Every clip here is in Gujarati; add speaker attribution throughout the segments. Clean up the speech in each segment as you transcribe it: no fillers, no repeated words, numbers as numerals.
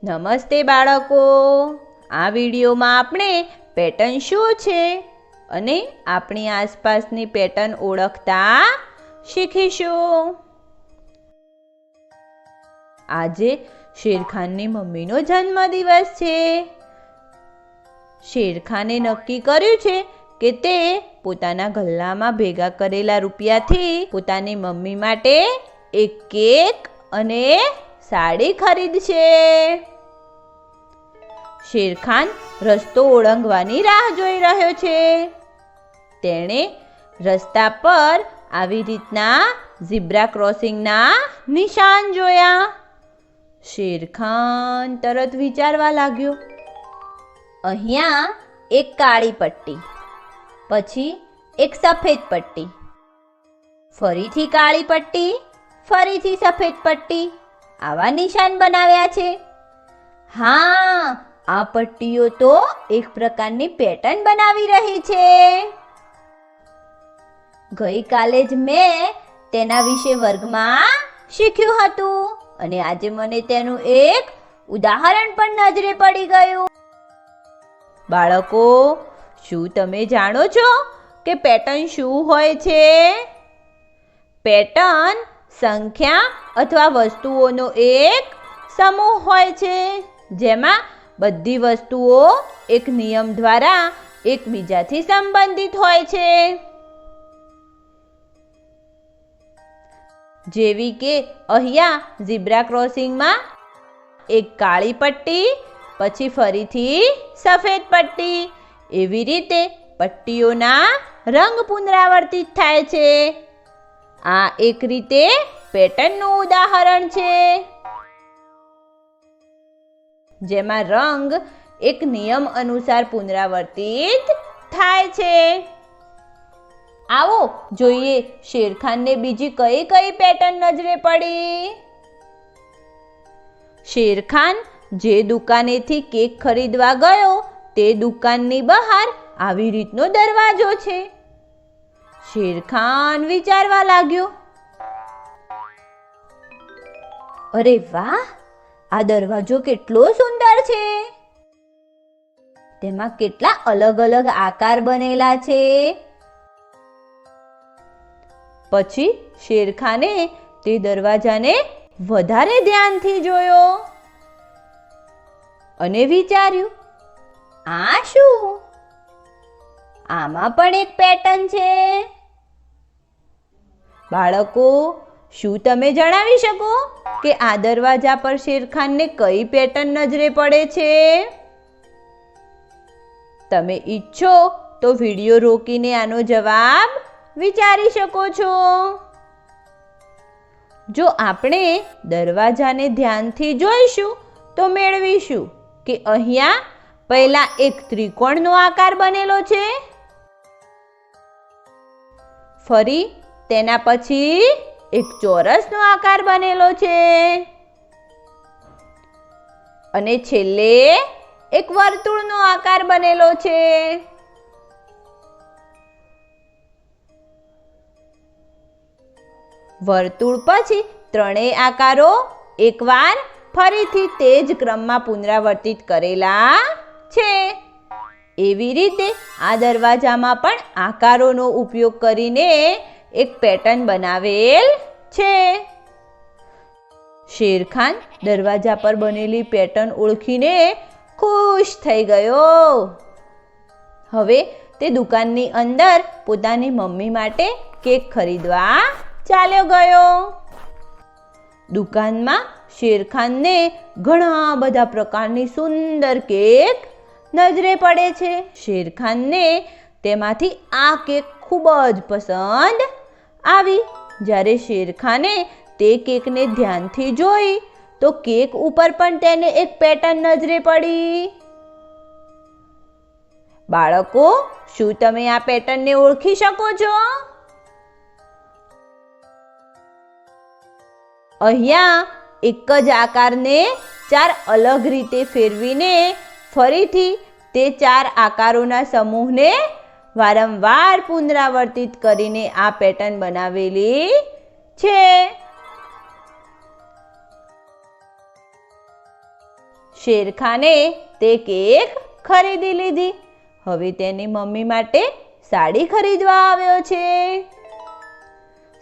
Speaker 1: નમસ્તે બાળકો, આ વિડીયોમાં આપણે પેટર્ન શું છે અને આપણી આસપાસની પેટર્ન ઓળખતા શીખીશું. આજે શેરખાનની મમ્મીનો જન્મદિવસ છે. શેરખાને નક્કી કર્યું છે કે તે પોતાના ગલ્લામાં ભેગા કરેલા રૂપિયાથી પોતાની મમ્મી માટે એક કેક અને સાડી ખરીદશે. શેરખાન રસ્તો ઓળંગવાની રાહ જોઈ રહ્યો છે. તેણે રસ્તા પર આવી રીતના ઝીબ્રા ક્રોસિંગના નિશાન જોયા. શેરખાન તરત વિચારવા લાગ્યો, અહીંયા એક કાળી પટ્ટી, પછી એક સફેદ પટ્ટી, ફરીથી કાળી પટ્ટી, ફરીથી સફેદ પટ્ટી, આવા નિશાન બનાવ્યા છે. હા, આ પટ્ટીઓ તો એક પ્રકારની પેટર્ન બનાવી રહી છે. ગઈકાલે જ મેં તેના વિશે વર્ગમાં શીખ્યું હતું અને આજે મને તેનું એક ઉદાહરણ પણ નજરે પડી ગયું. બાળકો, શું તમે જાણો છો કે પેટર્ન શું હોય છે? પેટર્ન સંખ્યા અથવા વસ્તુઓનો એક સમૂહ હોય છે, જેમાં બધી વસ્તુઓ એક નિયમ દ્વારા એકબીજાથી સંબંધિત હોય છે. જેવી કે અહીંયા ઝીબ્રા ક્રોસિંગમાં એક કાળી પટ્ટી, પછી ફરીથી સફેદ પટ્ટી, એવી રીતે પટ્ટીઓના રંગ પુનરાવર્તિત થાય છે. આ એક રીતે પેટર્નનું ઉદાહરણ છે, જેમાં રંગ એક નિયમ અનુસાર પુનરાવર્તિત થાય છે. આવો જોઈએ શેરખાનને બીજી કઈ કઈ પેટર્ન નજરે પડી. શેરખાન જે દુકાનેથી કેક ખરીદવા ગયો તે દુકાનની બહાર આવી રીતનો દરવાજો છે. શેરખાન વિચારવા લાગ્યો, અરે વાહ, આ દરવાજો કેટલો સુંદર છે. તેમાં કેટલા અલગ અલગ આકાર બનેલા છે. પછી શેરખાને તે દરવાજાને વધારે ધ્યાનથી જોયો અને વિચાર્યું, આ શું? આમાં પણ એક પેટર્ન છે. બાળકો, શું તમે જણાવી શકો કે આ દરવાજા પર શેરખાનને કઈ પેટર્ન નજરે પડે છે? તમે ઈચ્છો તો વિડીયો રોકીને આનો જવાબ વિચારી શકો છો. જો આપણે દરવાજાને ધ્યાનથી જોઈશું તો મેળવીશું કે અહીંયા પહેલા એક ત્રિકોણનો આકાર બનેલો છે, ફરી તેના પછી એક ચોરસનો આકાર બનેલો છે અને છેલ્લે એક વર્તુળનો આકાર બનેલો છે. વર્તુળ પછી ત્રણેય આકારો એકવાર ફરીથી તે જ ક્રમમાં પુનરાવર્તિત કરેલા છે. એવી રીતે આ દરવાજામાં પણ આકારોનો ઉપયોગ કરીને એક પેટર્ન બનાવેલ છે. શેરખાન દરવાજા પર બનેલી પેટર્ન ઓળખીને ખુશ થઈ ગયો. હવે તે દુકાનની અંદર પોતાની મમ્મી માટે કેક ખરીદવા ચાલ્યો ગયો. દુકાનમાં શેરખાનને ઘણા બધા પ્રકારની સુંદર કેક નજરે પડે છે. શેરખાનને તેમાંથી આ કેક ખૂબ જ પસંદ આવી. જ્યારે શેરખાને તે કેકને ધ્યાનથી જોઈ તો કેક ઉપર પણ તેને એક પેટર્ન નજરે પડી. બાળકો, શું તમે આ પેટર્નને ઓળખી શકો છો? અહીંયા એક જ આકારને ચાર અલગ રીતે ફેરવીને ફરીથી તે ચાર આકારોના સમૂહને વારંવાર પુનરાવર્તિત કરીને આ પેટર્ન બનાવેલી છે. શેરખાને તે કેક ખરીદી લીધી. હવે તેની મમ્મી માટે સાડી ખરીદવા આવ્યો છે.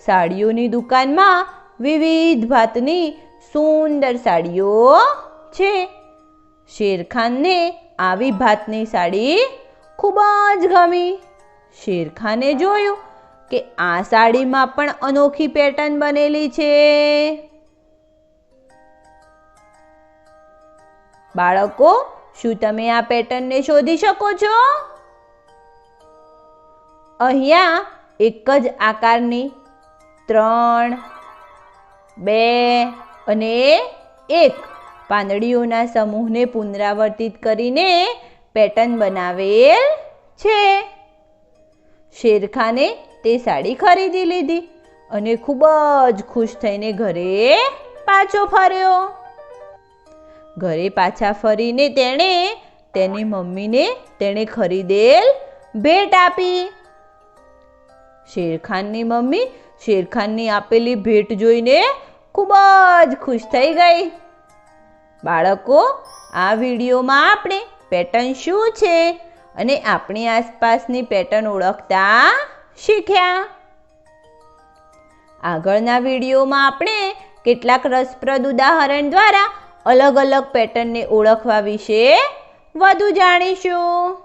Speaker 1: સાડીઓની દુકાનમાં વિવિધ ભાતની સુંદર સાડીઓ છે. શેરખાનને આવી ભાતની સાડી ખૂબ જ ગમી. શેરખાને જોયું કે આ સાડીમાં પણ અનોખી પેટર્ન બનેલી છે. બાળકો, શું તમે આ પેટર્નને શોધી શકો છો? અહીંયા એક જ આકારની 3, 2 અને 1 પાંદડીઓના સમૂહને પુનરાવર્તિત કરીને પેટર્ન બનાવેલ છે. શેરખાને તે સાડી ખરીદી લીધી અને ખૂબ જ ખુશ થઈને ઘરે પાછો ફર્યો. ઘરે પાછા ફરીને તેણે તેની મમ્મીને તેણે ખરીદેલ ભેટ આપી. શેરખાનની મમ્મી શેરખાનની આપેલી ભેટ જોઈને ખૂબ જ ખુશ થઈ ગઈ. બાળકો, આ વિડીયોમાં આપણે પેટર્ન શું છે અને આપણી આસપાસની પેટર્ન ઓળખતા શીખ્યા. આગળના વિડીયોમાં આપણે કેટલાક રસપ્રદ ઉદાહરણ દ્વારા અલગ અલગ પેટર્નને ઓળખવા વિશે વધુ જાણીશું.